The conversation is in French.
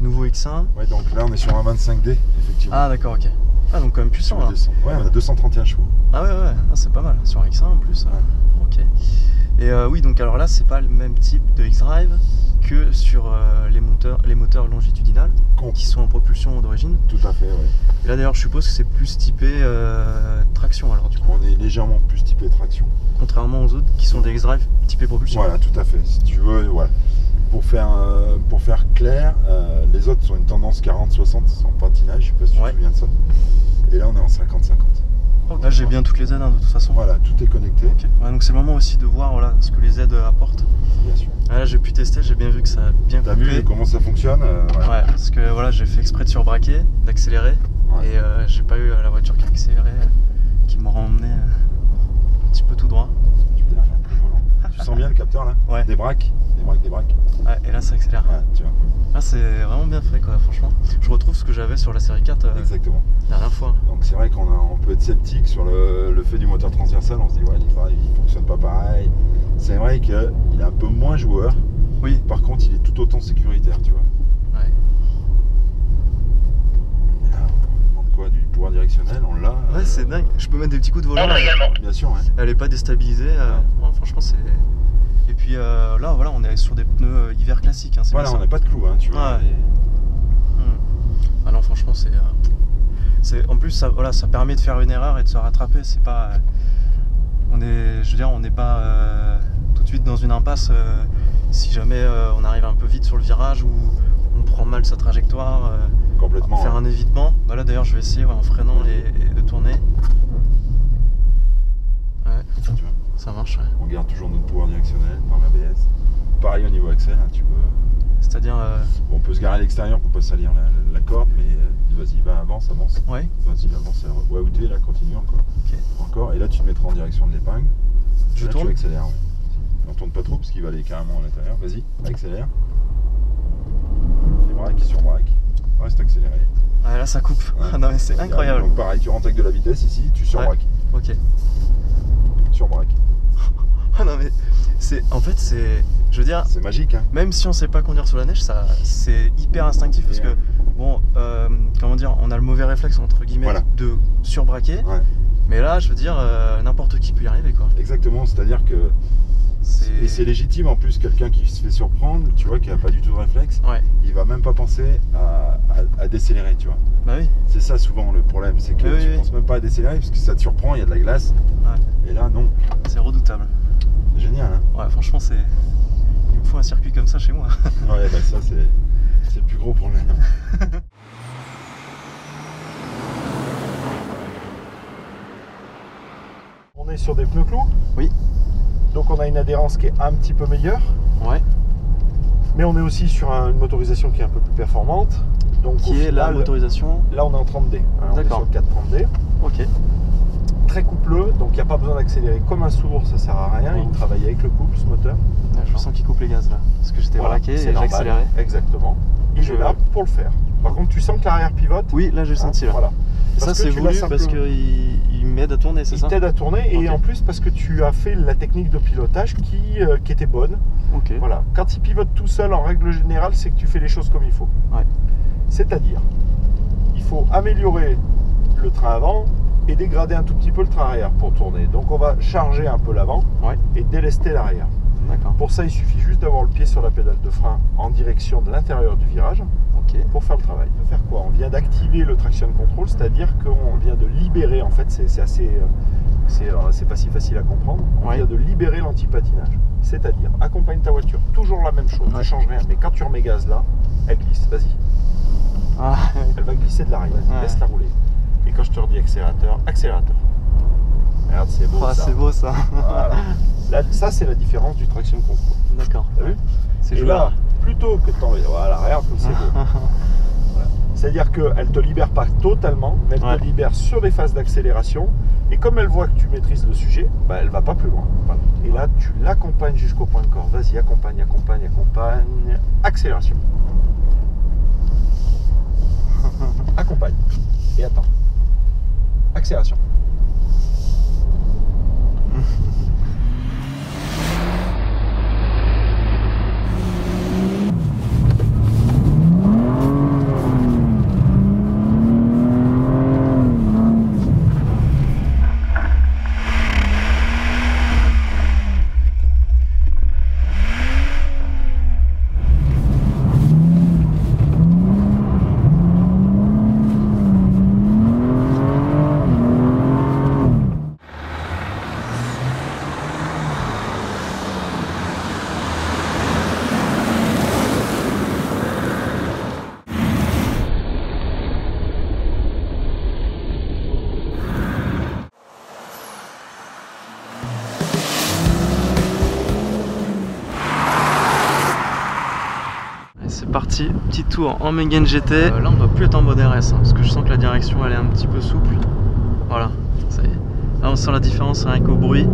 nouveau X1. Ouais, donc là on est sur un 25D, effectivement. Ah d'accord, ok. Ah donc quand même puissant là. Ouais, on a 231 chevaux. Ah ouais, ah, c'est pas mal, sur un X1 en plus. Ok. Et oui, donc alors là, c'est pas le même type de X-Drive que sur les moteurs longitudinales qui sont en propulsion d'origine. Tout à fait, oui. Et là d'ailleurs, je suppose que c'est plus typé traction alors du coup. On est légèrement plus typé traction. Contrairement aux autres qui sont des X-Drive typés propulsion. Voilà, tout à fait. Si tu veux, voilà. Pour faire clair, les autres sont une tendance 40-60 sans patinage, je sais pas si tu te souviens de ça. Et là on est en 50-50. Là j'ai bien toutes les aides de toute façon. Voilà, tout est connecté. Okay. Ouais, donc c'est le moment aussi de voir voilà, ce que les aides apportent. Bien sûr. Là j'ai pu tester, j'ai bien vu que ça a bien coupé. T'as vu comment ça fonctionne Ouais, parce que voilà, j'ai fait exprès de surbraquer, d'accélérer. Et j'ai pas eu la voiture qui a accéléré, qui m'aura emmené un petit peu tout droit. Tu peux faire un peu volant. Tu sens bien le capteur là? Ouais. Des braques. Ouais, et là ça accélère. Ouais, tu vois. Là c'est vraiment bien fait quoi, franchement. Je retrouve ce que j'avais sur la série 4 Exactement. La dernière fois. Donc c'est vrai qu'on peut être sceptique sur le fait du moteur transversal, on se dit ouais il fonctionne pas pareil. C'est vrai qu'il est un peu moins joueur. Oui. Par contre il est tout autant sécuritaire, tu vois. Ouais. Et là, on demande quoi? Du pouvoir directionnel, on l'a. Ouais, c'est dingue. Je peux mettre des petits coups de volant. Bien sûr, ouais. Elle est pas déstabilisée. Ouais, franchement c'est... Et puis là voilà, on est sur des pneus hiver classiques. Voilà, on n'a pas de clous, tu vois. Ouais. Ah non, franchement c'est... En plus ça, voilà, ça permet de faire une erreur et de se rattraper. C'est pas... on n'est pas tout de suite dans une impasse si jamais on arrive un peu vite sur le virage ou on prend mal sa trajectoire. Complètement. Faire un évitement. Bah là d'ailleurs je vais essayer en freinant et de tourner. Ouais. Tu vois. Ça marche. Ouais. On garde toujours notre pouvoir directionnel par l'ABS. Pareil au niveau axel, tu peux. C'est-à-dire. Bon, on peut se garer à l'extérieur pour pas salir la corde, mais vas-y, va, avance. Ouais. Vas-y, avance. Ouais, où t'es là, continue encore. Ok. Encore. Et là, tu te mettras en direction de l'épingle. Je tourne. Tu accélères, ouais. On tourne pas trop parce qu'il va aller carrément à l'intérieur. Vas-y, accélère. Les braques, surbraque. Reste accéléré. Ouais, là ça coupe. Ouais. Non mais c'est incroyable. Donc pareil, tu rentres avec de la vitesse ici, tu surbraques. Ouais. Ok. Surbraque. Ah non mais en fait c'est, je veux dire, c'est magique, même si on sait pas conduire sous la neige, ça c'est hyper instinctif parce que bon, comment dire, on a le mauvais réflexe entre guillemets de surbraquer. Ouais. Mais là, je veux dire, n'importe qui peut y arriver quoi. Exactement, c'est-à-dire que et c'est légitime en plus, quelqu'un qui se fait surprendre, tu vois, qui a pas du tout de réflexe, il va même pas penser à décélérer, tu vois. Bah oui. C'est ça souvent le problème, c'est que tu penses même pas à décélérer parce que ça te surprend, il y a de la glace. Ouais. Et là non. C'est redoutable. C'est génial, Ouais, franchement il me faut un circuit comme ça chez moi. Ouais, bah ça c'est le plus gros problème. On est sur des pneus clous. Oui. Donc on a une adhérence qui est un petit peu meilleure. Ouais. Mais on est aussi sur une motorisation qui est un peu plus performante. Donc qui est la motorisation? Là on est en 30D. On est sur le 430D. Ok. Très coupleux, donc il n'y a pas besoin d'accélérer comme un sourd, ça sert à rien. Il travaille avec le couple ce moteur. Je sens qu'il coupe les gaz là. Parce que j'étais braqué et j'ai accéléré. Exactement. Il est là pour le faire. Par contre tu sens que l'arrière pivote. Oui, là j'ai senti là. Voilà. Et ça c'est voulu parce qu'il m'aide à tourner, c'est ça? Il t'aide à tourner et en plus parce que tu as fait la technique de pilotage qui était bonne. Okay. Voilà. Quand il pivote tout seul, en règle générale, c'est que tu fais les choses comme il faut. Ouais. C'est-à-dire, il faut améliorer le train avant et dégrader un tout petit peu le train arrière pour tourner. Donc on va charger un peu l'avant et délester l'arrière. Pour ça, il suffit juste d'avoir le pied sur la pédale de frein en direction de l'intérieur du virage pour faire le travail. On va faire quoi? On vient d'activer le traction control, c'est-à-dire qu'on vient de libérer, en fait c'est pas si facile à comprendre, on vient de libérer l'anti-patinage. C'est-à-dire, accompagne ta voiture, toujours la même chose, ne change rien, mais quand tu remets gaz là, elle glisse, vas-y. Elle va glisser de l'arrière, laisse-la rouler. Et quand je te redis accélérateur, accélérateur. Regarde, c'est beau ça. C'est beau ça. Voilà. Là, ça, c'est la différence du traction control. D'accord. T'as vu? C'est joueur. Là, plutôt que de t'enlever. Voilà, regarde comme c'est beau. Voilà. C'est-à-dire qu'elle ne te libère pas totalement, mais elle te libère sur les phases d'accélération. Et comme elle voit que tu maîtrises le sujet, bah, elle ne va pas plus loin. Voilà. Et là, tu l'accompagnes jusqu'au point de corps. Vas-y, accompagne, accompagne, accompagne. Accélération. Accompagne. Et attends. Accélération. reparti, petit tour en Megane GT. Là on doit plus être en mode RS hein, parce que je sens que la direction elle est un petit peu souple. Voilà, ça y est. Là on sent la différence rien qu'au bruit.